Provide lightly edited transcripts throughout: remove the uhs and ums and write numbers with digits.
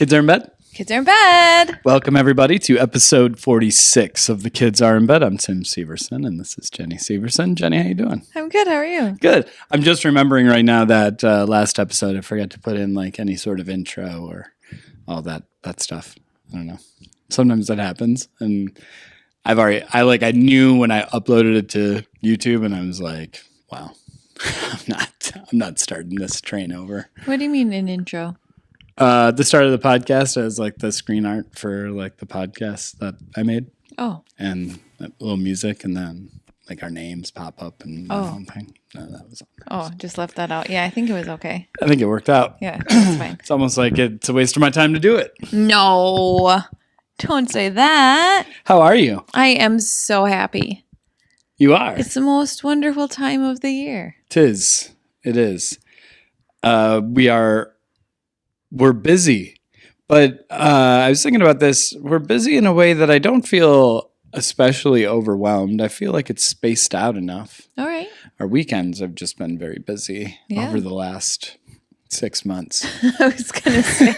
Kids are in bed? Kids are in bed. Welcome, everybody, to episode 46 of The Kids Are in Bed. I'm Tim Severson, and this is Jenny Severson. Jenny, how you doing? I'm good. How are you? Good. I'm just remembering right now that last episode, I forgot to put in like any sort of intro or all that stuff. I don't know. Sometimes that happens, and I knew when I uploaded it to YouTube, and I was like, wow, I'm not starting this train over. What do you mean an intro? The start of the podcast as like the screen art for like the podcast that I made. Oh. And a little music, and then like our names pop up and that whole thing. No, that was all. Oh, just left that out. Yeah, I think it was okay. I think it worked out. Yeah, it's fine. It's almost like it's a waste of my time to do it. No, don't say that. How are you? I am so happy. You are. It's the most wonderful time of the year. It is. We're busy, but I was thinking about this. We're busy in a way that I don't feel especially overwhelmed. I feel like it's spaced out enough. All right. Our weekends have just been very busy over the last 6 months. I was going to say,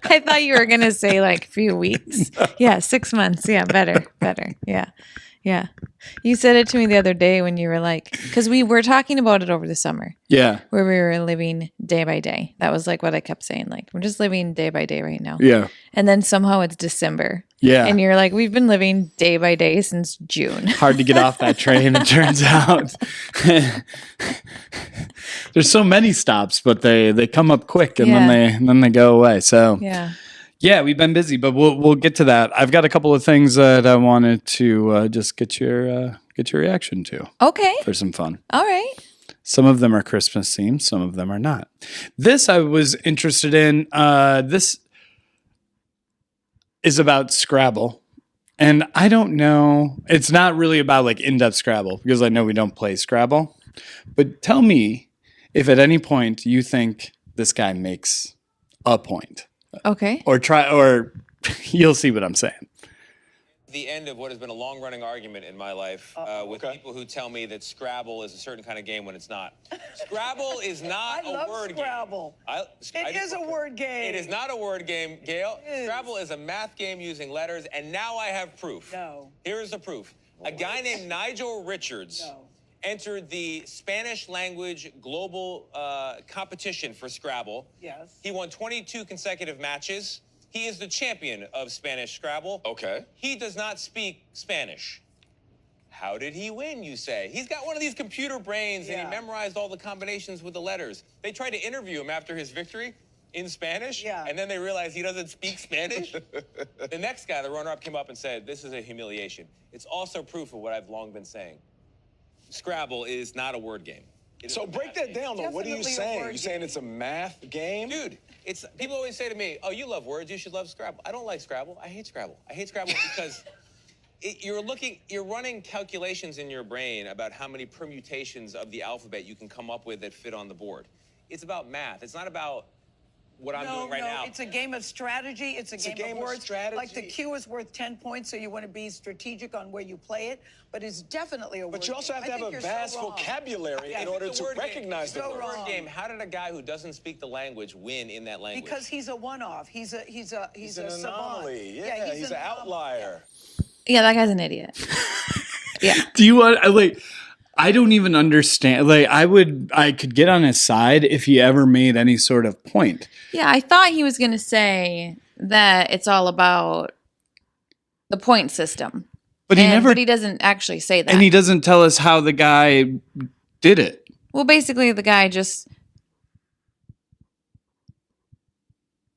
I thought you were going to say like a few weeks. Yeah, 6 months. Yeah, better. Yeah. You said it to me the other day when you were like, because we were talking about it over the summer. Yeah. Where we were living day by day. That was like what I kept saying. Like, we're just living day by day right now. Yeah. And then somehow it's December. Yeah. And you're like, we've been living day by day since June. Hard to get off that train, it turns out. There's so many stops, but they come up quick and then they go away. So yeah, we've been busy, but we'll get to that. I've got a couple of things that I wanted to just get your reaction to. Okay. For some fun. All right. Some of them are Christmas themed, some of them are not. This I was interested in. This is about Scrabble. And I don't know. It's not really about like in-depth Scrabble because I know we don't play Scrabble. But tell me if at any point you think this guy makes a point. Okay. Or you'll see what I'm saying. The end of what has been a long-running argument in my life with people who tell me that Scrabble is a certain kind of game when it's not. Scrabble is not a word Scrabble. game. It is a word game. It is not a word game, Gail. Scrabble is a math game using letters, and now I have proof. No. Here is the proof. A guy named Nigel Richards entered the Spanish language global competition for Scrabble. Yes. He won 22 consecutive matches. He is the champion of Spanish Scrabble. Okay. He does not speak Spanish. How did he win, you say? He's got one of these computer brains and he memorized all the combinations with the letters. They tried to interview him after his victory in Spanish, and then they realized he doesn't speak Spanish. The next guy, the runner-up, came up and said, this is a humiliation. It's also proof of what I've long been saying. Scrabble is not a word game. So break that down, though. What are you saying? You're saying it's a math game? Dude, people always say to me, oh, you love words, you should love Scrabble. I don't like Scrabble. I hate Scrabble. I hate Scrabble because you're running calculations in your brain about how many permutations of the alphabet you can come up with that fit on the board. It's about math. It's not about what I'm doing right now. It's a game of strategy. It's a game of words. Strategy. Like the cue is worth 10 points, so you want to be strategic on where you play it. But it's definitely a word game. But you also have to have a vast vocaburary in order to recognize the word. Word game. How did a guy who doesn't speak the language win in that language? Because he's a one-off. He's a an savant. anomaly. Yeah, he's an outlier. Yeah, that guy's an idiot. Yeah. Do you want I don't even understand. Like I could get on his side if he ever made any sort of point. Yeah, I thought he was going to say that it's all about the point system. But he doesn't actually say that. And he doesn't tell us how the guy did it. Well, basically the guy just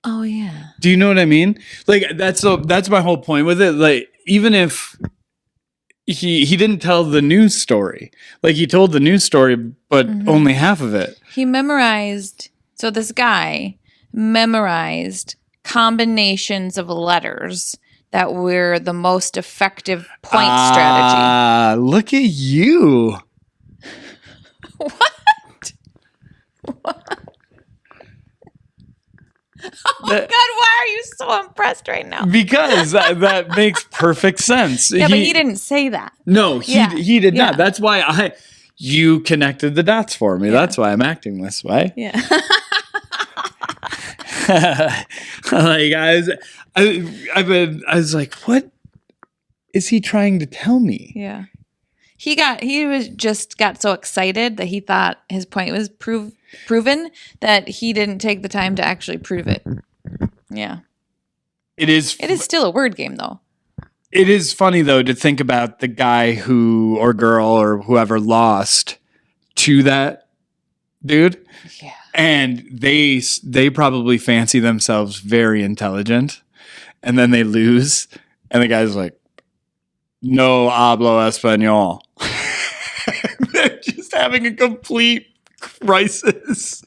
Oh yeah. Do you know what I mean? Like that's my whole point with it. Like even if he didn't tell the news story. Like he told the news story, but only half of it. So this guy memorized combinations of letters that were the most effective point strategy. Look at you. What? Oh my God, why are you so impressed right now? Because that makes perfect sense. Yeah, but he didn't say that. No, he did not. That's why you connected the dots for me. Yeah. That's why I'm acting this way. Yeah. Like I was like, what is he trying to tell me? Yeah. He got so excited that he thought his point was proven that he didn't take the time to actually prove it. Yeah. It is still a word game though. It is funny though to think about the guy who or girl or whoever lost to that dude. Yeah. And they probably fancy themselves very intelligent, and then they lose, and the guy's like, "No hablo español." They're just having a complete crisis.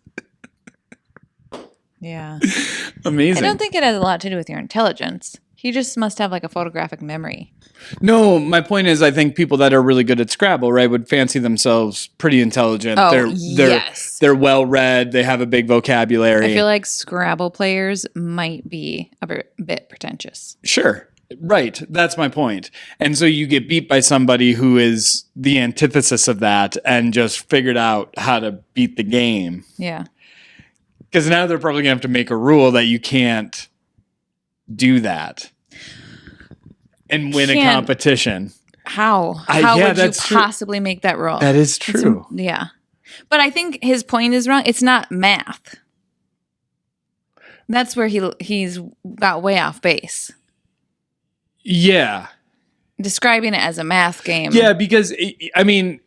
Yeah. Amazing. I don't think it has a lot to do with your intelligence. He just must have like a photographic memory. No, my point is I think people that are really good at Scrabble, right, would fancy themselves pretty intelligent. Oh, yes. They're well-read. They have a big vocabulary. I feel like Scrabble players might be a bit pretentious. Sure. Right. That's my point. And so you get beat by somebody who is the antithesis of that and just figured out how to beat the game. Yeah. Because now they're probably going to have to make a rule that you can't do that and win a competition. How? How would you possibly make that rule? That is true. Yeah. But I think his point is wrong. It's not math. That's where he's got way off base. Yeah. Describing it as a math game. Yeah, because, I mean,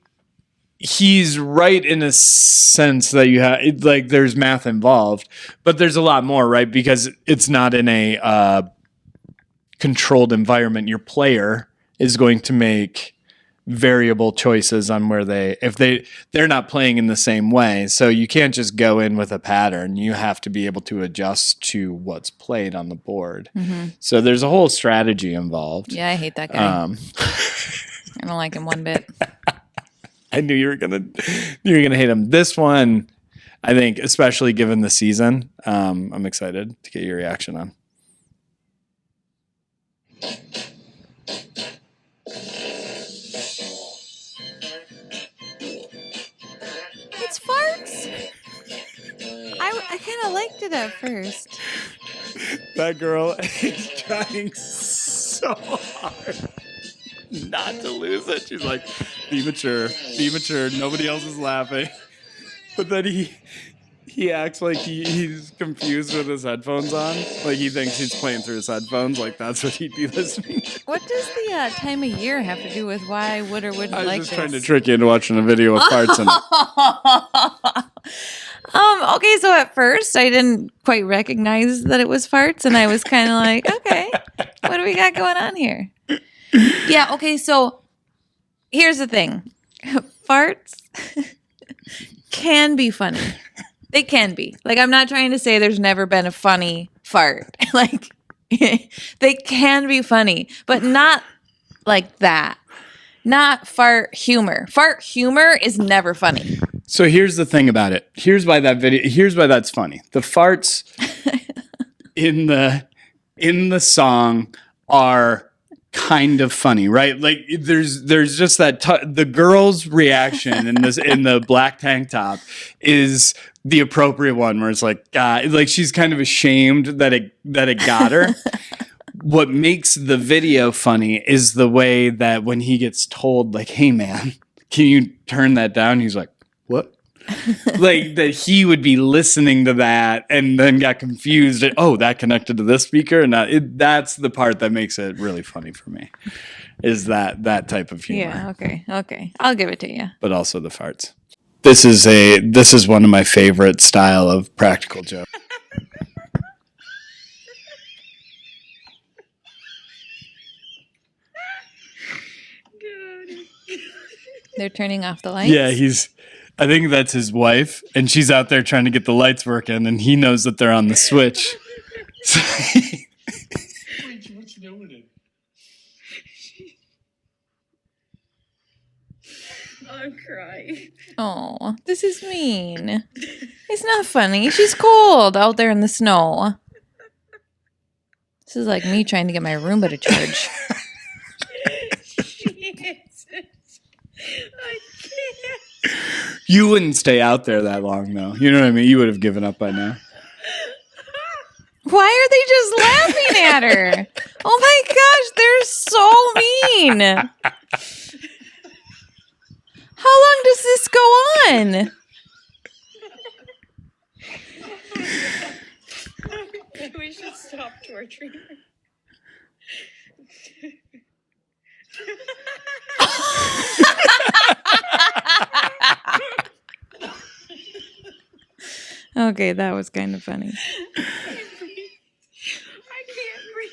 he's right in a sense that you have, like, there's math involved, but there's a lot more, right? Because it's not in a controlled environment. Your player is going to make variable choices on where they're not playing in the same way. So you can't just go in with a pattern. You have to be able to adjust to what's played on the board. Mm-hmm. So there's a whole strategy involved. Yeah, I hate that guy. I don't like him one bit. I knew you were gonna hate him. This one, I think, especially given the season, I'm excited to get your reaction on. It's farts. I kind of liked it at first. That girl is trying so hard not to lose it. She's like, be mature, nobody else is laughing. But then he acts like he's confused with his headphones on. Like he thinks he's playing through his headphones. Like that's what he'd be listening to. What does the time of year have to do with why I would or wouldn't like this? I was just trying to trick you into watching a video with farts in it. Okay, so at first I didn't quite recognize that it was farts, and I was kind of like, okay, what do we got going on here? Yeah, okay, so here's the thing. Farts can be funny. They can be. Like, I'm not trying to say there's never been a funny fart. Like, they can be funny, but not like that. Not fart humor. Fart humor is never funny. So here's the thing about it. Here's why that's funny. The farts in the song are kind of funny, right? Like there's just that the girl's reaction in the black tank top is the appropriate one where it's like, God, like she's kind of ashamed that it got her. What makes the video funny is the way that when he gets told, like, hey man, can you turn that down? He's like, what? Like that he would be listening to that and then got confused. Oh, that connected to this speaker, and that's the part that makes it really funny for me. Is that type of humor? Yeah. Okay. I'll give it to you. But also the farts. This is one of my favorite style of practical joke. They're turning off the lights? Yeah, I think that's his wife, and she's out there trying to get the lights working, and he knows that they're on the switch. What's you doing? I'm crying. Oh, this is mean. It's not funny. She's cold out there in the snow. This is like me trying to get my Roomba to charge. I can't. You wouldn't stay out there that long, though. You know what I mean? You would have given up by now. Why are they just laughing at her? Oh my gosh, they're so mean. How long does this go on? Maybe we should stop torturing her. Okay, that was kind of funny. I can't breathe.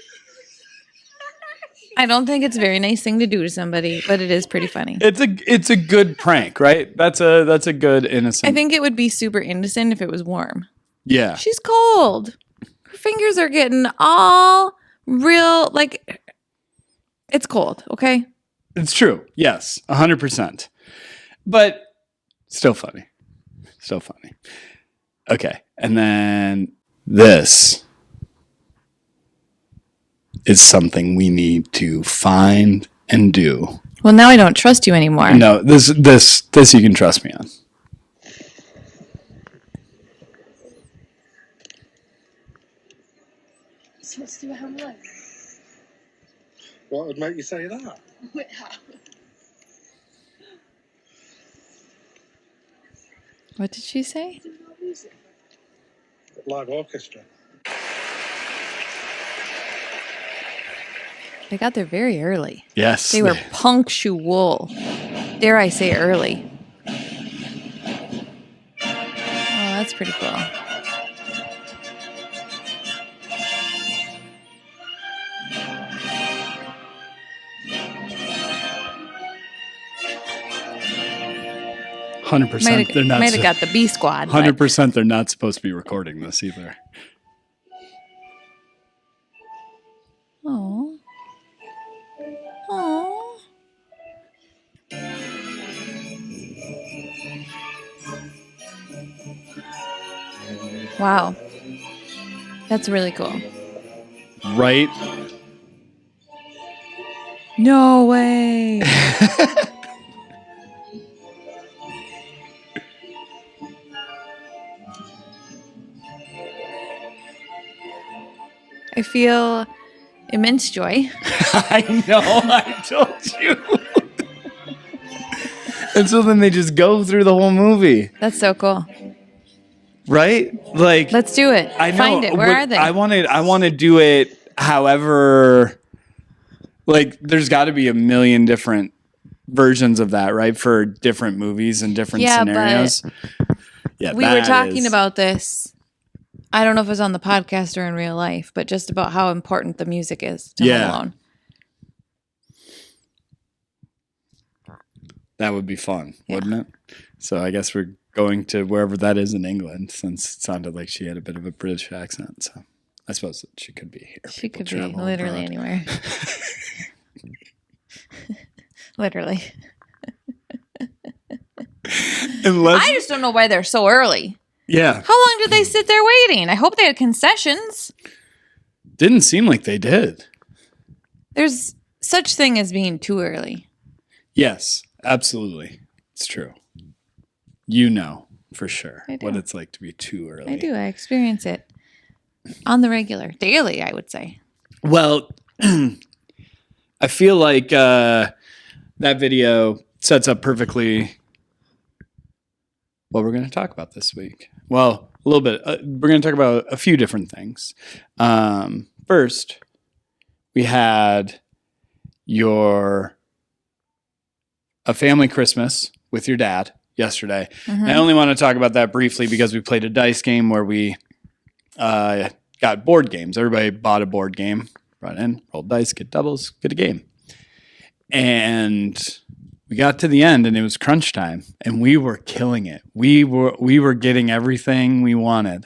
I don't think it's a very nice thing to do to somebody, but it is pretty funny. It's a good prank, right? That's a good innocent. I think it would be super innocent if it was warm. Yeah. She's cold. Her fingers are getting all real, like, it's cold, okay? It's true. Yes, 100%. But still funny. Still funny. Okay. And then this is something we need to find and do. Well, now I don't trust you anymore. No, this you can trust me on. So let's do a homework. What would make you say that? What did she say? Live orchestra. They got there very early. Yes. They were punctual. Dare I say early. Oh, that's pretty cool. Might 100%. They're not. Might have got the B squad. 100%. They're not supposed to be recording this either. Oh. Oh. Wow. That's really cool. Right? No way. I feel immense joy. I know. I told you. And so then they just go through the whole movie. That's so cool. Right? Like, Let's do it. I know. Find it. Where are they? I want to do it however, like, there's got to be a million different versions of that, right? For different movies and different scenarios. Yeah, we were talking about this. I don't know if it was on the podcast or in real life, but just about how important the music is to Home Alone. That would be fun, wouldn't it? So I guess we're going to wherever that is in England, since it sounded like she had a bit of a British accent. So I suppose that she could be here. She People could be travel literally abroad. anywhere. Literally. Unless, I just don't know why they're so early. yeah. How long did they sit there waiting? I hope they had concessions. Didn't seem like they did. There's such thing as being too early. Yes, absolutely. It's true. You know for sure I do. what it's like to be too early. I do. I experience it on the regular, daily, I would say. Well, I feel like that video sets up perfectly what we're going to talk about this week. Well, a little bit. We're going to talk about a few different things. First, we had a family Christmas with your dad yesterday. Mm-hmm. And I only want to talk about that briefly because we played a dice game where we got board games. Everybody bought a board game, run in, roll dice, get doubles, get a game. And we got to the end and it was crunch time and we were killing it. We were getting everything we wanted.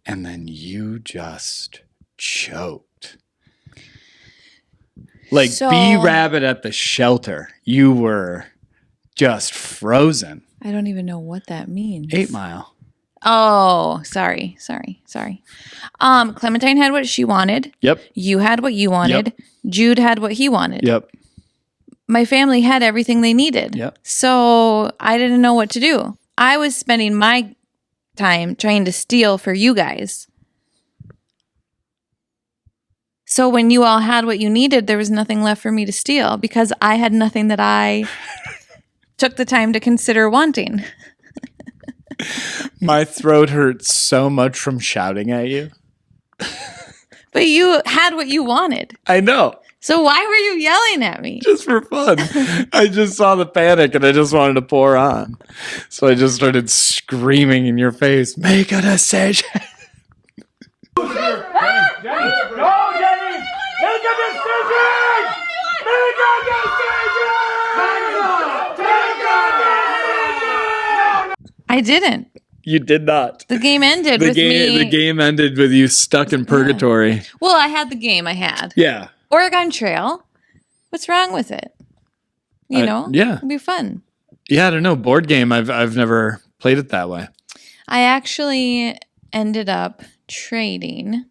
And then you just choked. Like B-Rabbit at the shelter. You were just frozen. I don't even know what that means. 8 Mile. Oh, sorry. Clementine had what she wanted. Yep. You had what you wanted. Yep. Jude had what he wanted. Yep. My family had everything they needed. Yep. So I didn't know what to do. I was spending my time trying to steal for you guys. So when you all had what you needed, there was nothing left for me to steal because I had nothing that I took the time to consider wanting. My throat hurts so much from shouting at you. But you had what you wanted. I know. So why were you yelling at me? Just for fun. I just saw the panic and I just wanted to pour on. So I just started screaming in your face, make a decision. I didn't. You did not. The game ended with me. The game ended with you stuck in purgatory. Well, I had the game I had. Yeah. Oregon Trail. What's wrong with it? You know? Yeah. It'd be fun. Yeah, I don't know. Board game, I've never played it that way. I actually ended up trading. I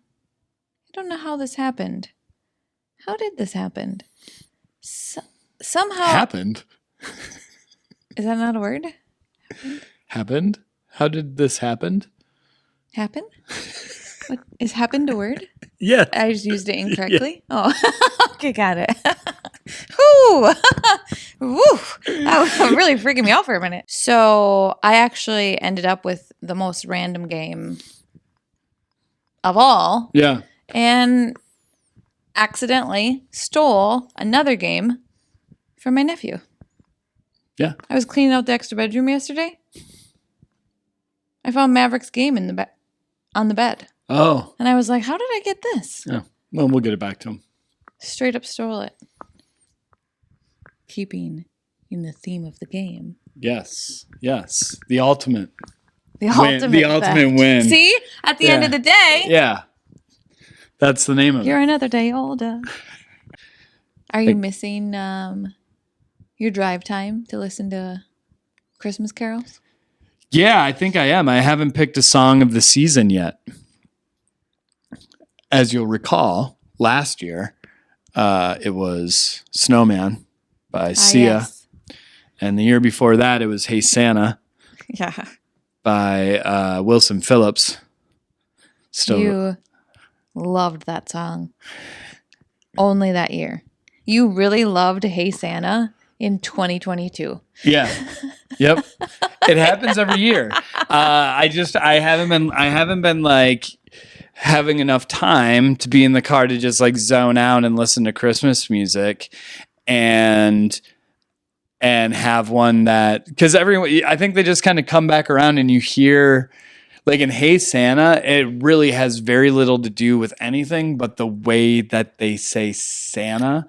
don't know how this happened. How did this happen? Somehow. Happened? Is that not a word? Happened? How did this happen? Happen? What is happened a word? Yeah. I just used it incorrectly. Yeah. Oh, okay, got it. Whew. Woo. That was really freaking me out for a minute. So I actually ended up with the most random game of all. Yeah. And accidentally stole another game from my nephew. Yeah. I was cleaning out the extra bedroom yesterday. I found Maverick's game in the on the bed. Oh. And I was like, how did I get this? Yeah. Well, we'll get it back to him. Straight up stole it. Keeping in the theme of the game. Yes. Yes. The ultimate. The ultimate win. See? At the end of the day. Yeah. That's the name of You're it. another day older. Are you missing your drive time to listen to Christmas carols? Yeah, I think I am. I haven't picked a song of the season yet. As you'll recall, last year, it was Snowman by Sia. Yes. And the year before that, it was Hey Santa Yeah. by Wilson Phillips. Still, You loved that song. Only that year. You really loved Hey Santa in 2022. Yeah. Yep. It happens every year. I haven't been like having enough time to be in the car to just like zone out and listen to Christmas music and have one that, because everyone, I think they just kind of come back around and you hear like in Hey Santa, it really has very little to do with anything but the way that they say Santa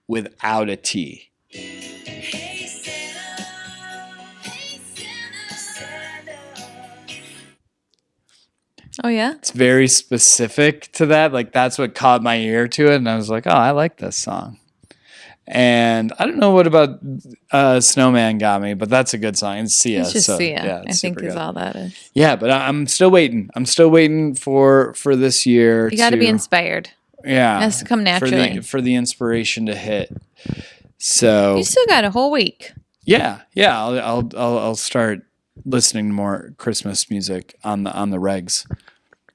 without a T. Oh, yeah? It's very specific to that. Like that's what caught my ear to it. And I was like, oh, I like this song. And I don't know what about Snowman got me, but that's a good song. It's Sia. It's just Sia, Yeah, I think is all that is. Yeah, but I'm still waiting. I'm still waiting for this year. You got to be inspired. Yeah. It has to come naturally. For the inspiration to hit. So You still got a whole week. yeah. I'll start listening to more Christmas music on the regs.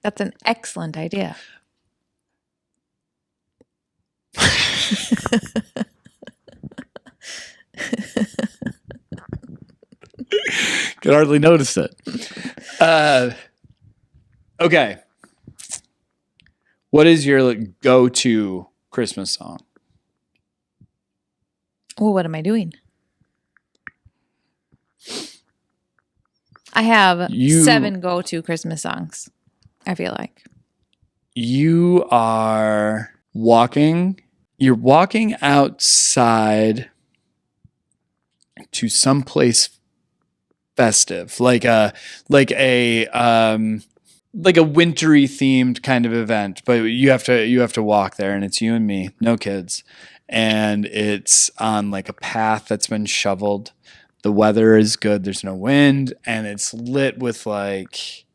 That's an excellent idea. Could hardly notice it. Okay. What is your like, go-to Christmas song? Well, what am I doing? I have 7 go-to Christmas songs, I feel like. You are walking. You're walking outside to someplace festive, like a wintry themed kind of event. But you have to walk there, and it's you and me, no kids, and it's on like a path that's been shoveled. The weather is good. There's no wind, and it's lit with like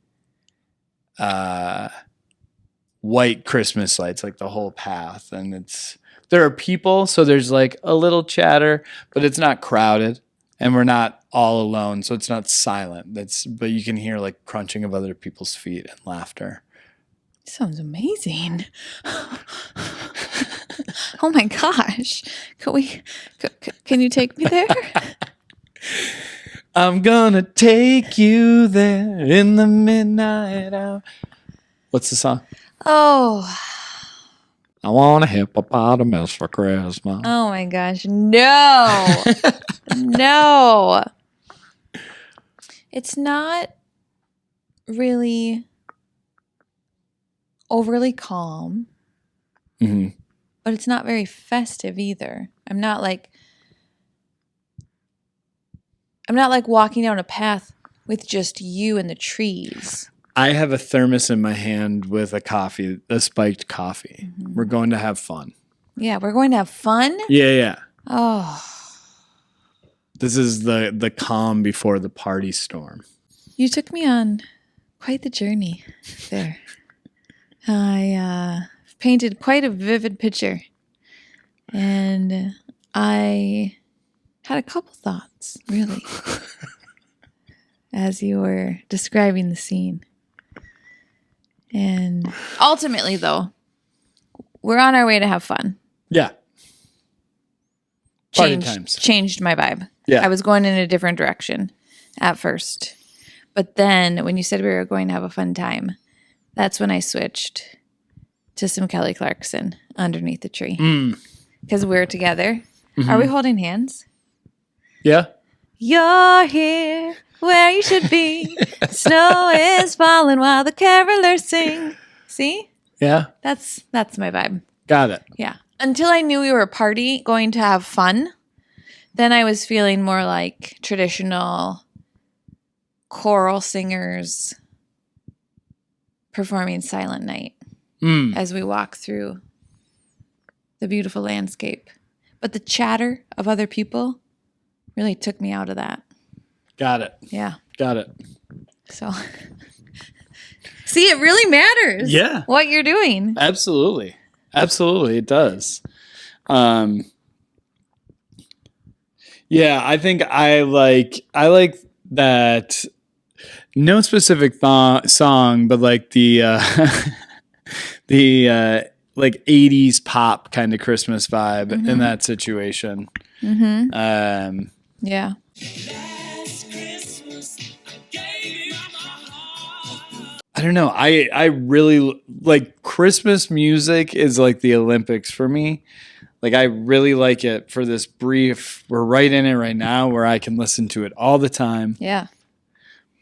white Christmas lights, like the whole path. And there are people, so there's like a little chatter, but it's not crowded, and we're not all alone, so it's not silent. But you can hear like crunching of other people's feet and laughter. Sounds amazing. Oh my gosh. Can you take me there? I'm gonna take you there in the midnight hour. What's the song? Oh. I want a hippopotamus for Christmas. Oh my gosh. No. No. It's not really overly calm, but it's not very festive either. I'm not like walking down a path with just you and the trees. I have a thermos in my hand with a spiked coffee. We're going to have fun. Yeah, we're going to have fun? Yeah. Oh. This is the calm before the party storm. You took me on quite the journey there. I painted quite a vivid picture. And I had a couple thoughts, really, as you were describing the scene. And ultimately, though, we're on our way to have fun. Yeah. Party times. Changed my vibe. Yeah. I was going in a different direction at first. But then when you said we were going to have a fun time, that's when I switched to some Kelly Clarkson Underneath the Tree. Because we're together. Are we holding hands? Yeah. You're here where you should be. Snow is falling while the carolers sing. See? Yeah. That's my vibe. Got it. Yeah. Until I knew we were a party going to have fun, then I was feeling more like traditional choral singers performing Silent Night as we walk through the beautiful landscape. But the chatter of other people really took me out of that. Got it. Yeah. Got it. So, see, it really matters. Yeah. What you're doing. Absolutely. It does. Yeah, I think I like that. No specific song, but like the like 80s pop kind of Christmas vibe in that situation. Yeah. I don't know. I really like Christmas music is like the Olympics for me. Like I really like it for this brief. We're right in it right now where I can listen to it all the time. Yeah.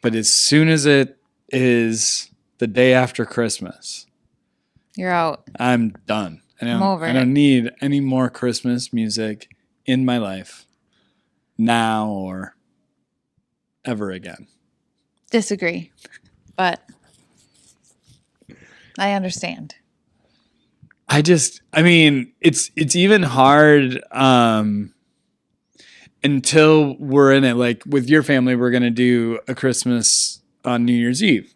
But as soon as it is the day after Christmas, You're out. I'm done. I'm over I it. don't need any more Christmas music in my life now or ever again. Disagree. But I understand. I mean, it's even hard until we're in it. Like with your family, we're going to do a Christmas on New Year's Eve.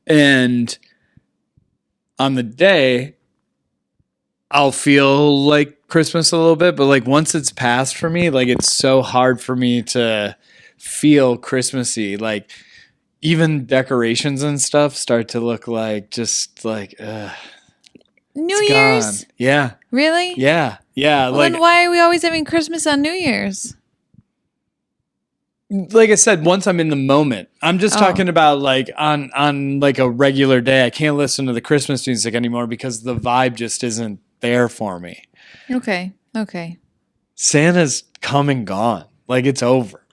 And on the day, I'll feel like Christmas a little bit. But like once it's passed for me, like it's so hard for me to feel Christmassy. Like even decorations and stuff start to look like just like, New it's Year's? gone. Yeah. Really? Yeah. Well, Like, then why are we always having Christmas on New Year's? like I said, once I'm in the moment, I'm just talking about like on like a regular day. I can't listen to the Christmas music anymore because the vibe just isn't there for me. Okay. Santa's come and gone. Like it's over.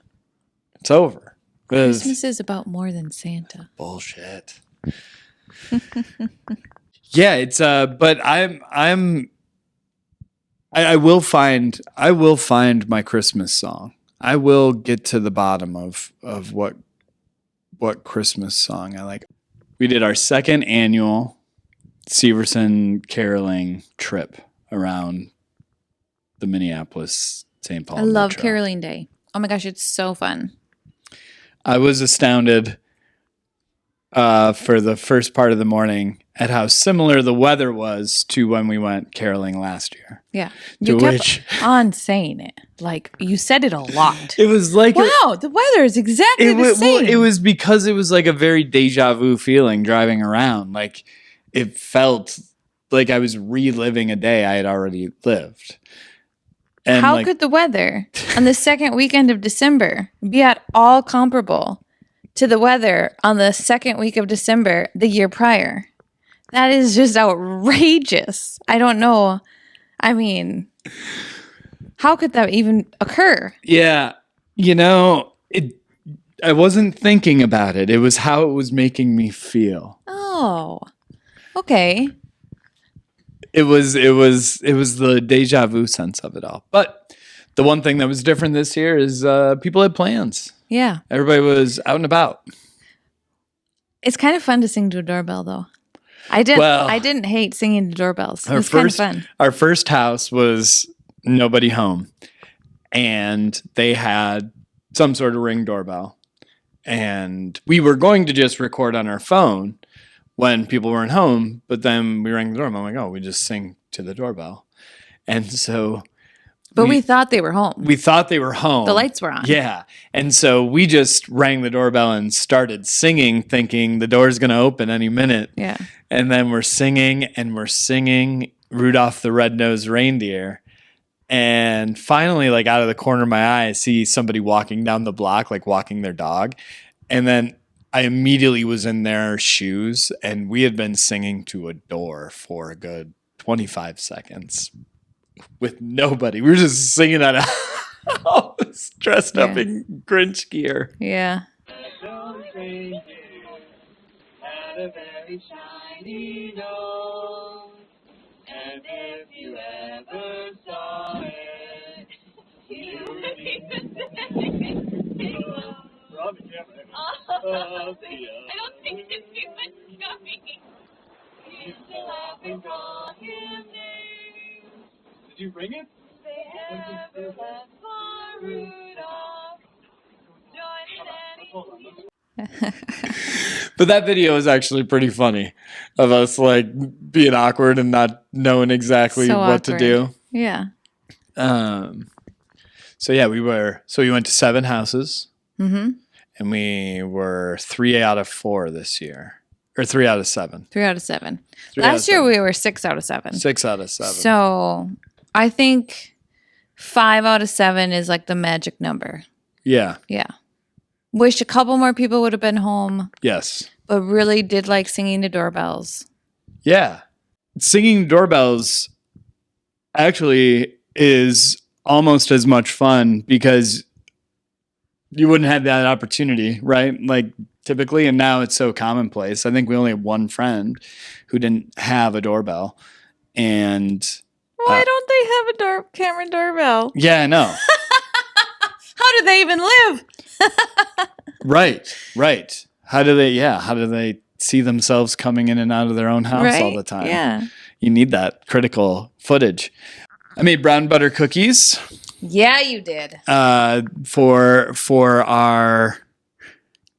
It's over. Christmas is about more than Santa. Bullshit. Yeah, it's but I will find my Christmas song. I will get to the bottom of what Christmas song I like. We did our second annual Severson caroling trip around the Minneapolis St. Paul. I love metro. Caroling Day. Oh my gosh, it's so fun. I was astounded for the first part of the morning at how similar the weather was to when we went caroling last year. Yeah. To You kept which- on saying it. Like, you said it a lot. It was like Wow, the weather is exactly the same. Well, it was because it was like a very deja vu feeling driving around. Like it felt like I was reliving a day I had already lived. And How like, could the weather on the second weekend of December be at all comparable to the weather on the second week of December the year prior? That is just outrageous. I don't know. I mean, how could that even occur? yeah, I wasn't thinking about it. It was how it was making me feel. Oh, okay. It was the deja vu sense of it all. But the one thing that was different this year is people had plans. Yeah. Everybody was out and about. It's kind of fun to sing to a doorbell, though. I didn't hate singing to doorbells. It was kind of fun. Our first house was nobody home, and they had some sort of Ring doorbell, and we were going to just record on our phone when people weren't home, but then we rang the doorbell. I'm like, oh, we just sing to the doorbell, and so. But we thought they were home. We thought they were home. The lights were on. Yeah. And so we just rang the doorbell and started singing, thinking the door's going to open any minute. Yeah. And then we're singing Rudolph the Red-Nosed Reindeer. And finally, like out of the corner of my eye, I see somebody walking down the block, like walking their dog. And then I immediately was in their shoes, and we had been singing to a door for a good 25 seconds. With nobody. We were just singing out of house, dressed up in Grinch gear. Yeah. Had a very shiny nose, and if you ever saw it, you would be I don't think this is what's coming. You still haven't called him names. Did you bring it? They ever left for Rudolph. But that video is actually pretty funny of us like being awkward and not knowing exactly what to do. Yeah. So we went to 7 houses. Mm-hmm. And we were 3 out of 4 this year. Or 3 out of 7. 3 out of 7. Last year we were 6 out of 7. 6 out of 7. So I think 5 out of 7 is like the magic number. Yeah. Yeah. Wish a couple more people would have been home. Yes. But really did like singing to doorbells. Yeah. Singing doorbells actually is almost as much fun because you wouldn't have that opportunity, right? Like typically, and now it's so commonplace. I think we only have one friend who didn't have a doorbell. And why don't they have a camera doorbell? Yeah, I know. How do they even live? Right. How do they see themselves coming in and out of their own house all the time? Yeah. You need that critical footage. I made brown butter cookies. Yeah, you did. For our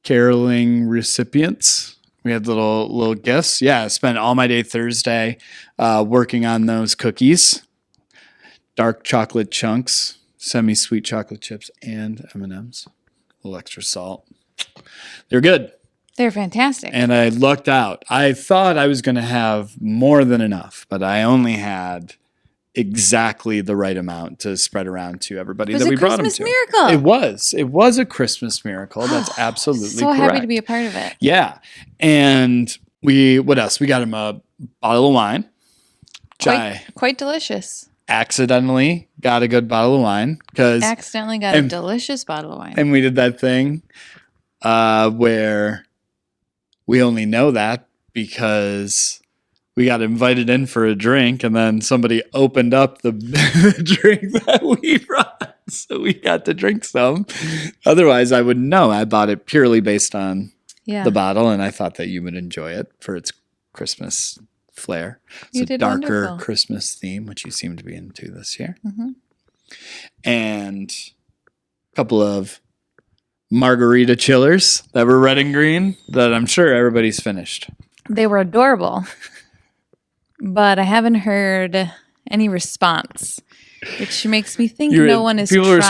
caroling recipients. We had little gifts. Yeah, I spent all my day Thursday working on those cookies. Dark chocolate chunks, semi-sweet chocolate chips, and M&Ms. A little extra salt. They're good. They're fantastic. And I lucked out. I thought I was going to have more than enough, but I only had exactly the right amount to spread around to everybody that we brought them to. It was a Christmas miracle. It was a Christmas miracle. That's absolutely so correct. Happy to be a part of it. Yeah. And what else? We got him a bottle of wine. Quite delicious. Accidentally got a good bottle of wine. Accidentally got a delicious bottle of wine. And we did that thing where we only know that because we got invited in for a drink and then somebody opened up the drink that we brought. So we got to drink some. Otherwise, I wouldn't know. I bought it purely based on the bottle, and I thought that you would enjoy it for its Christmas flair. It's a darker wonderful Christmas theme, which you seem to be into this year. Mm-hmm. And a couple of margarita chillers that were red and green that I'm sure everybody's finished. They were adorable, but I haven't heard any response, which makes me think no one has tried one.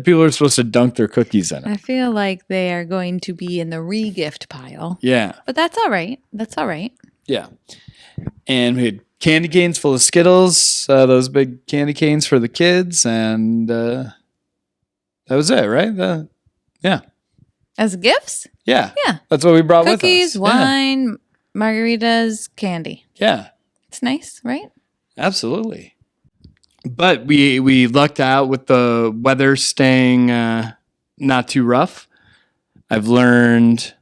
People are supposed to dunk their cookies in it. I feel like they are going to be in the re-gift pile. Yeah. But that's all right. That's all right. Yeah. And we had candy canes full of Skittles, those big candy canes for the kids, and that was it, right? Yeah. As gifts? Yeah. Yeah. That's what we brought Cookies, with us. wine, margaritas, candy. Yeah. It's nice, right? Absolutely. But we lucked out with the weather staying not too rough. I've learned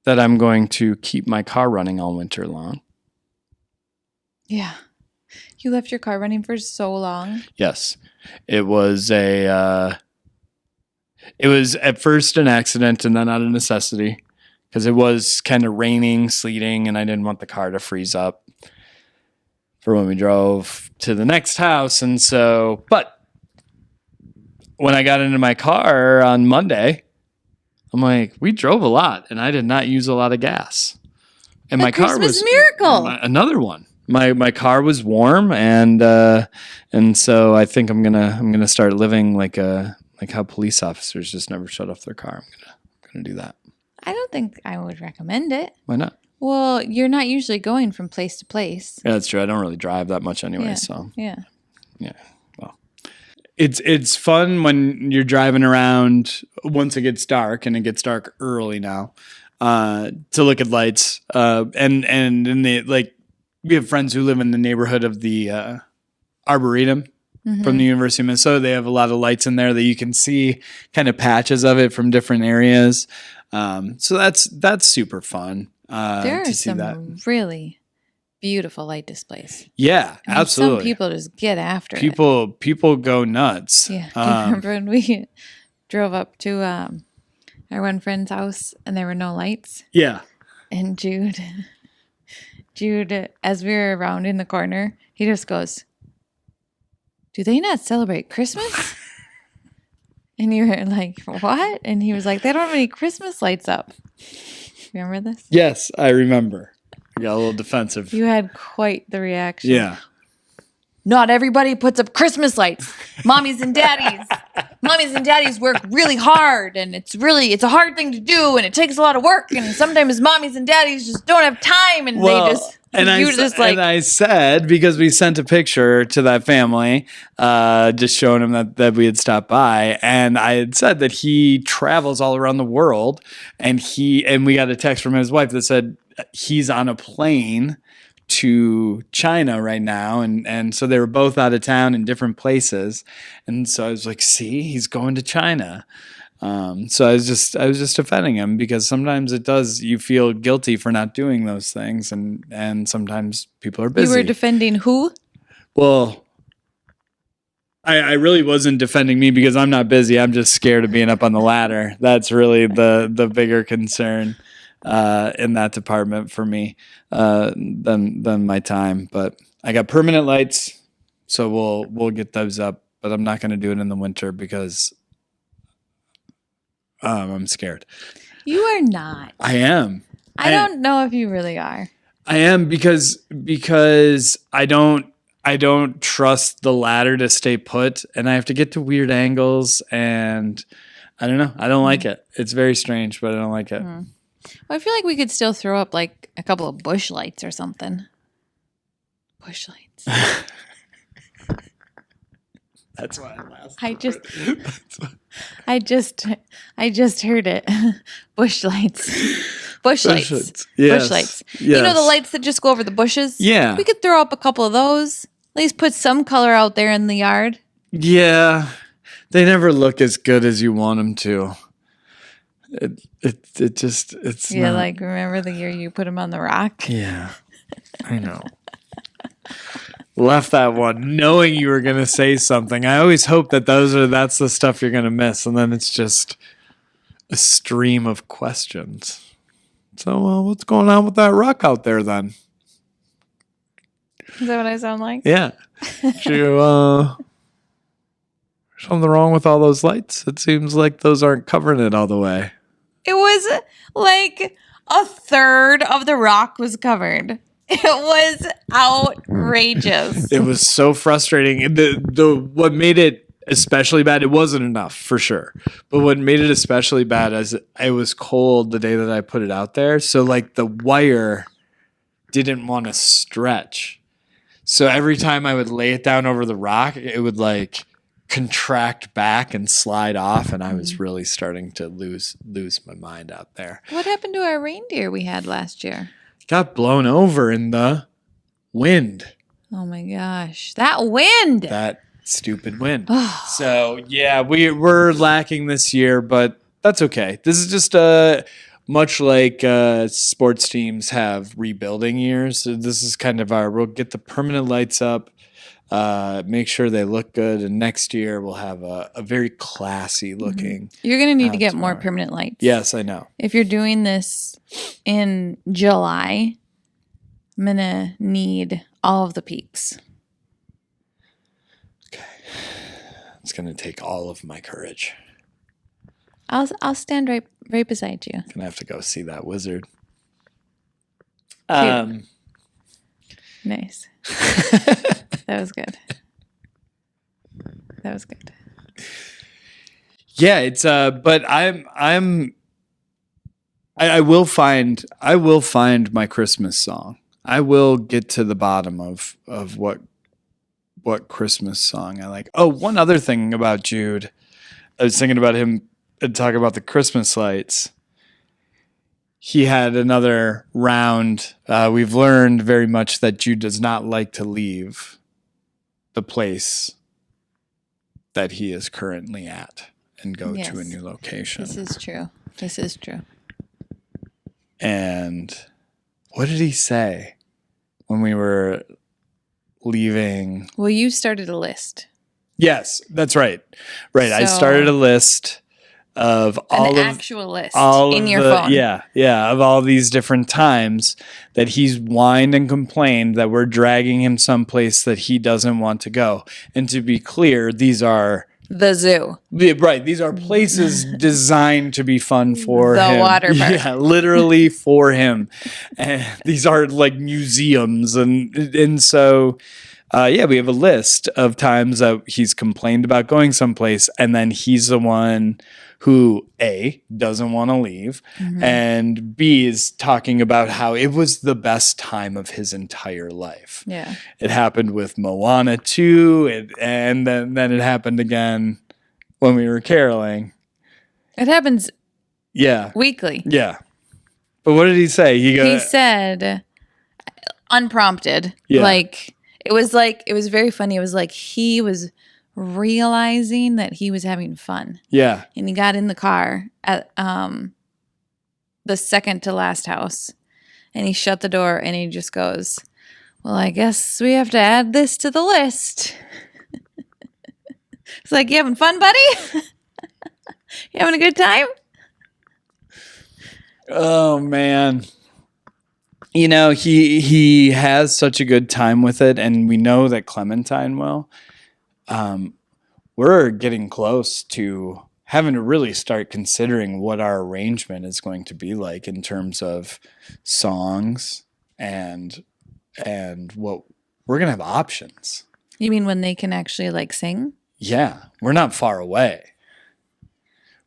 that I'm going to keep my car running all winter long. Yeah. You left your car running for so long. Yes. It was it was at first an accident and then out of necessity because it was kind of raining, sleeting, and I didn't want the car to freeze up for when we drove to the next house. And so, but when I got into my car on Monday, I'm like, we drove a lot and I did not use a lot of gas. And my car Christmas was miracle. another one. My car was warm and so I think I'm gonna start living like how police officers just never shut off their car. I'm gonna do that. I don't think I would recommend it. Why not? Well, you're not usually going from place to place. Yeah, that's true. I don't really drive that much anyway, Yeah. so Yeah. yeah. Well, it's fun when you're driving around once it gets dark, and it gets dark early now, to look at lights. And in the we have friends who live in the neighborhood of the Arboretum from the University of Minnesota. They have a lot of lights in there that you can see kind of patches of it from different areas. So that's super fun. There are to see some that. really beautiful light displays. Yeah, I mean, absolutely. Some people just get after it. People go nuts. Yeah. Do you remember when we drove up to our one friend's house and there were no lights? Yeah. And Jude, as we were rounding the corner, he just goes, "Do they not celebrate Christmas?" And you were like, "What?" And he was like, "They don't have any Christmas lights up." Remember this? Yes, I remember. I got a little defensive. You had quite the reaction. Yeah. Not everybody puts up Christmas lights. Mommies and daddies work really hard, and it's a hard thing to do, and it takes a lot of work, and sometimes mommies and daddies just don't have time, and I said, because we sent a picture to that family, just showing him that we had stopped by, and I had said that he travels all around the world, and we got a text from his wife that said he's on a plane to China right now, and so they were both out of town in different places, and so I was like, see, he's going to China. So I was just defending him because sometimes you feel guilty for not doing those things, and sometimes people are busy. You were defending who? Well, I really wasn't defending me because I'm not busy. I'm just scared of being up on the ladder. That's really the bigger concern in that department for me than my time. But I got permanent lights, so we'll get those up. But I'm not going to do it in the winter because I'm scared. You are not. I am. I don't know if you really are. I am because I don't trust the ladder to stay put, and I have to get to weird angles, and I don't know. I don't like it. It's very strange, but I don't like it. Well, I feel like we could still throw up like a couple of bush lights or something. Bush lights. That's why I laughed. I just heard it. Bush lights. Bush lights. Yes. Bush lights. Yes. You know the lights that just go over the bushes? Yeah. We could throw up a couple of those. At least put some color out there in the yard. Yeah. They never look as good as you want them to. It's Yeah, not. like remember the year you put them on the rock? Yeah. I know. Left that one knowing you were going to say something. I always hope that that's the stuff you're going to miss, and then it's just a stream of questions. So, what's going on with that rock out there then? Is that what I sound like? Yeah. Something wrong with all those lights? It seems like those aren't covering it all the way. It was like a third of the rock was covered. It was outrageous. It was so frustrating. What made it especially bad, it wasn't enough for sure. But what made it especially bad is it was cold the day that I put it out there. So like the wire didn't want to stretch. So every time I would lay it down over the rock, it would like contract back and slide off, and I was really starting to lose my mind out there. What happened to our reindeer we had last year? Got blown over in the wind. Oh my gosh. That wind. That stupid wind. So yeah, we're lacking this year, but that's okay. This is just much like sports teams have rebuilding years. So this is kind of we'll get the permanent lights up, make sure they look good, and next year we'll have a very classy looking. You're going to need to get more permanent lights. Yes, I know. If you're doing this in July, I'm going to need all of the peaks. Okay. It's going to take all of my courage. I'll stand right beside you. Gonna have to go see that wizard. Nice. That was good. That was good. Yeah, it's but I will find my Christmas song. I will get to the bottom of what Christmas song I like. Oh, one other thing about Jude. I was thinking about him and talk about the Christmas lights. He had another round. We've learned very much that Jude does not like to leave the place that he is currently at and go to a new location. This is true. This is true. And what did he say when we were leaving? Well, you started a list. Yes, that's right. Right. I So- started a list of An actual list all in of your the- phone. Yeah, of all these different times that he's whined and complained that we're dragging him someplace that he doesn't want to go. And to be clear, these are The zoo. these are places designed to be fun for The him. water park. Yeah, literally for him. And these are like museums, and so. We have a list of times that he's complained about going someplace, and then he's the one who A, doesn't want to leave, and B, is talking about how it was the best time of his entire life. Yeah. It happened with Moana 2, and then it happened again when we were caroling. It happens Yeah. weekly. Yeah. But what did he say? He said, unprompted, Yeah. it was very funny. It was like he was realizing that he was having fun. Yeah. And he got in the car at the second to last house, and he shut the door and he just goes, well, I guess we have to add this to the list. It's like, you having fun, buddy? You having a good time? Oh man. You know, he has such a good time with it, and we know that Clementine will. We're getting close to having to really start considering what our arrangement is going to be like in terms of songs and what we're gonna have options. You mean when they can actually sing? Yeah, we're not far away.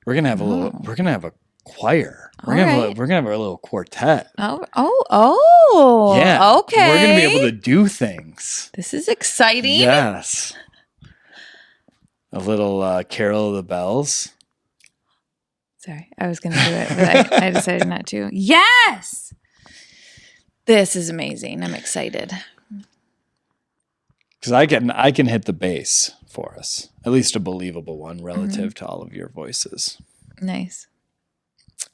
We're gonna have we're gonna have a choir. We're gonna have a little quartet. Oh, Yeah. okay. We're gonna be able to do things. This is exciting. Yes. A little Carol of the Bells. Sorry, I was going to do it, but I decided not to. Yes! This is amazing. I'm excited. Because I can hit the bass for us. At least a believable one relative to all of your voices. Nice.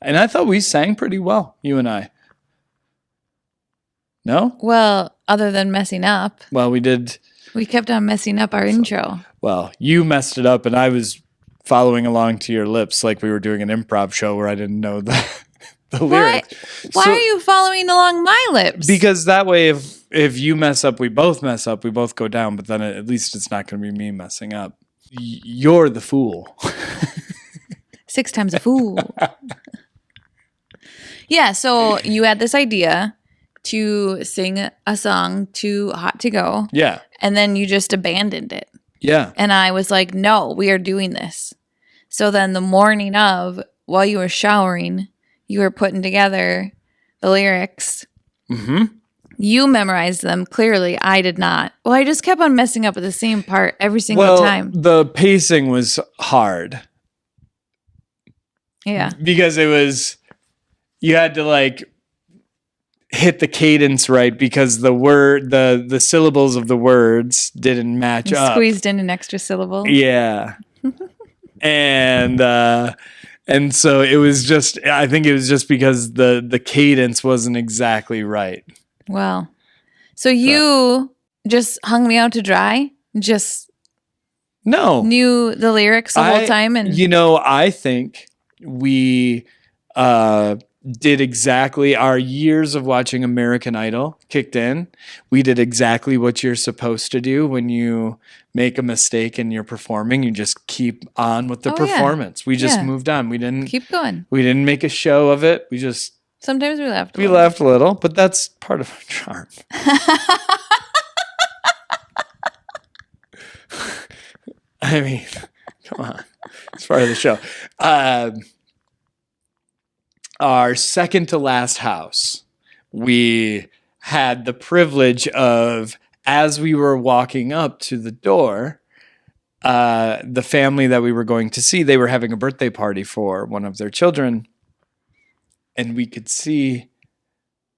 And I thought we sang pretty well, you and I. No? Well, other than messing up, Well, we did. we kept on messing up our intro. Well, you messed it up, and I was following along to your lips like we were doing an improv show where I didn't know the lyrics. Why So- are you following along my lips? Because that way, if you mess up, we both mess up, we both go down, but then at least it's not going to be me messing up. You're the fool. 6 times a fool. Yeah, so you had this idea to sing a song to Hot to Go, Yeah. and then you just abandoned it. Yeah. And I was like, no, we are doing this. So then the morning of, while you were showering, you were putting together the lyrics. Mm-hmm. You memorized them. Clearly, I did not. Well, I just kept on messing up at the same part every single time. The pacing was hard. Yeah. Because you had to like hit the cadence right because the syllables of the words didn't match You up. squeezed in an extra syllable. Yeah. And so it was just, I think it was just because the cadence wasn't exactly right. Well, so you just hung me out to dry? Just knew the lyrics the whole time? And I think we did exactly, our years of watching American Idol kicked in. We did exactly what you're supposed to do when you make a mistake and you're performing. You just keep on with the performance. We just moved on. We didn't keep going. We didn't make a show of it. We just sometimes we laughed. We laughed a little, but that's part of our charm. I mean, come on. It's part of the show. Our second to last house, we had the privilege of, as we were walking up to the door, the family that we were going to see, they were having a birthday party for one of their children. And we could see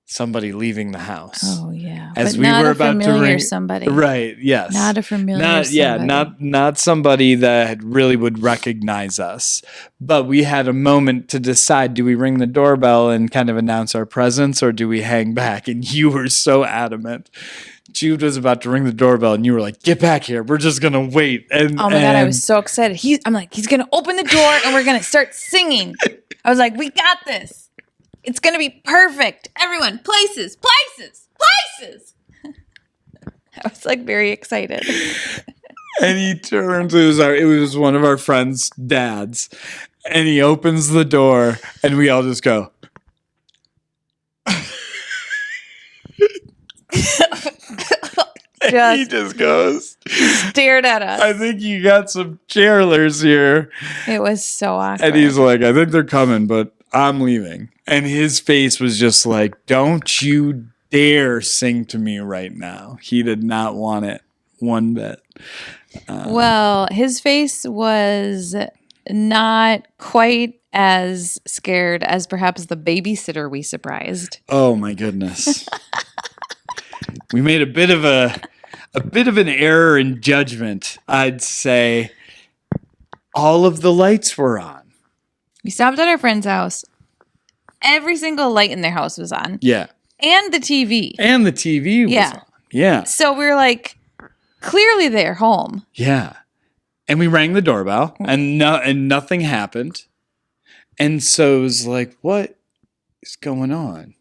somebody leaving the house. Oh yeah, as but we not were a about familiar to ring somebody. Right? Yes, not a familiar. Not somebody that really would recognize us. But we had a moment to decide: do we ring the doorbell and kind of announce our presence, or do we hang back? And you were so adamant. Jude was about to ring the doorbell, and you were like, "Get back here! We're just gonna wait." And oh my god, I was so excited. I'm like, he's gonna open the door, and we're gonna start singing. I was like, we got this. It's going to be perfect. Everyone, places. I was like very excited. And he turns, it was one of our friends' dads, and he opens the door, and we all just go. He just goes. Stared at us. I think you got some chairlers here. It was so awkward. And he's like, I think they're coming, but I'm leaving. And his face was just like, don't you dare sing to me right now. He did not want it one bit. Well, his face was not quite as scared as perhaps the babysitter we surprised. Oh my goodness. We made a bit of an error in judgment, I'd say. All of the lights were on. We stopped at our friend's house. Every single light in their house was on. Yeah. And the TV. Was on. Yeah. So we were like, clearly they're home. Yeah. And we rang the doorbell and nothing happened. And so it was like, what is going on?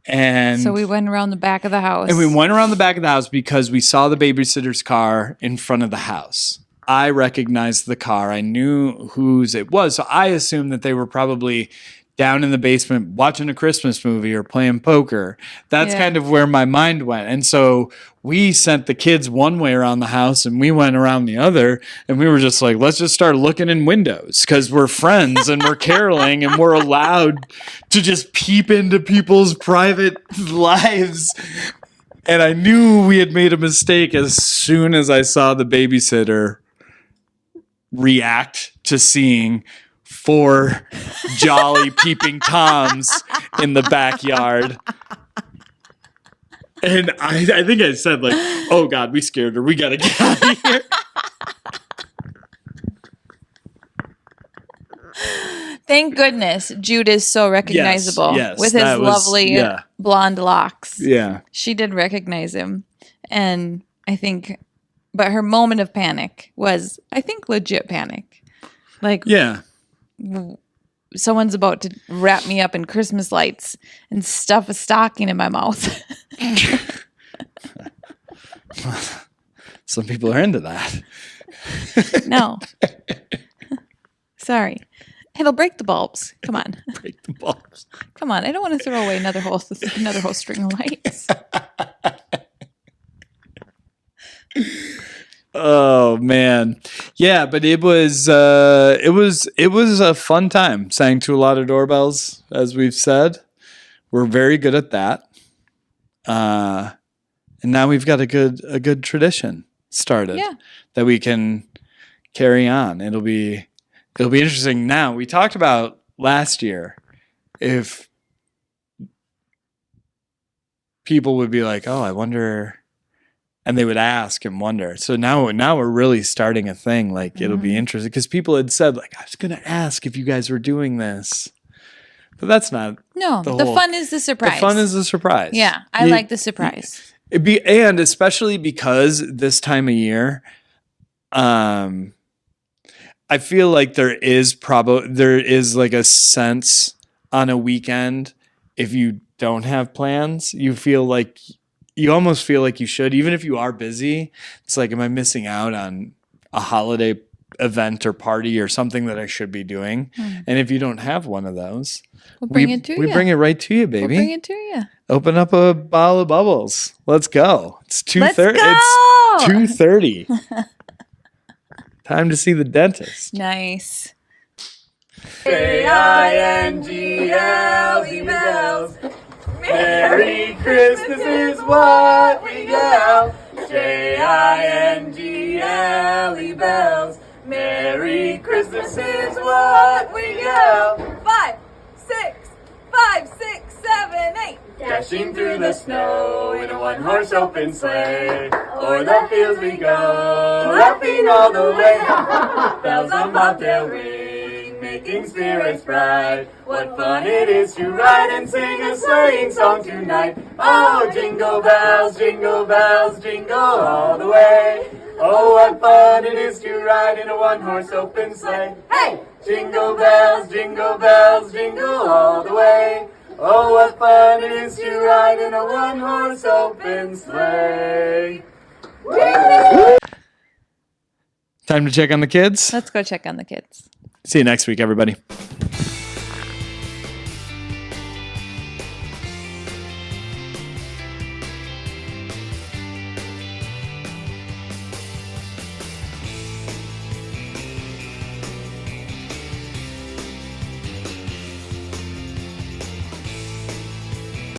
And so we went around the back of the house. And we went around the back of the house because we saw the babysitter's car in front of the house. I recognized the car. I knew whose it was. So I assumed that they were probably down in the basement watching a Christmas movie or playing poker. That's kind of where my mind went. And so we sent the kids one way around the house and we went around the other. And we were just like, let's just start looking in windows because we're friends and we're caroling and we're allowed to just peep into people's private lives. And I knew we had made a mistake as soon as I saw the babysitter react to seeing 4 jolly peeping Toms in the backyard. And I think I said like, oh God, we scared her. We got to get out of here. Thank goodness Jude is so recognizable with his lovely blonde locks. Yeah. She did recognize him. And I think, but her moment of panic was, I think, legit panic. Like, someone's about to wrap me up in Christmas lights and stuff a stocking in my mouth. Some people are into that. No. Sorry. It'll break the bulbs. Come on. Break the bulbs. Come on. I don't want to throw away another whole string of lights. Oh man. Yeah, but it was a fun time. Sang to a lot of doorbells, as we've said. We're very good at that. And now we've got a good tradition started that we can carry on. It'll be interesting. Now, we talked about last year if people would be like, "Oh, I wonder," and they would ask and wonder. So now we're really starting a thing. Like, it'll be interesting because people had said, like, "I was going to ask if you guys were doing this," but that's not. No, the fun is the surprise. The fun is the surprise. Yeah, I like the surprise. And especially because this time of year, I feel like there is like a sense on a weekend, if you don't have plans, you almost feel like you should, even if you are busy. It's like, am I missing out on a holiday event or party or something that I should be doing? And if you don't have one of those, we'll bring it to you. We bring it right to you, baby. We'll bring it to you. Open up a bottle of bubbles. Let's go. It's 2:30. It's 2:30. Time to see the dentist. Nice. Jingle bells. Merry Christmas is what we yell. Jingle bells. Merry Christmas is what we yell. 5, 6, 5, 6, 7, 8. Dashing through the snow in a one-horse open sleigh. O'er the fields we go, laughing all the way. Bells on bobtail ring, making spirits bright. What fun it is to ride and sing a sleighing song tonight. Oh, jingle bells, jingle all the way. Oh, what fun it is to ride in a one-horse open sleigh. Hey! Jingle bells, jingle all the way. Oh, what fun it is to ride in a one-horse open sleigh. Time to check on the kids. Let's go check on the kids. See you next week, everybody.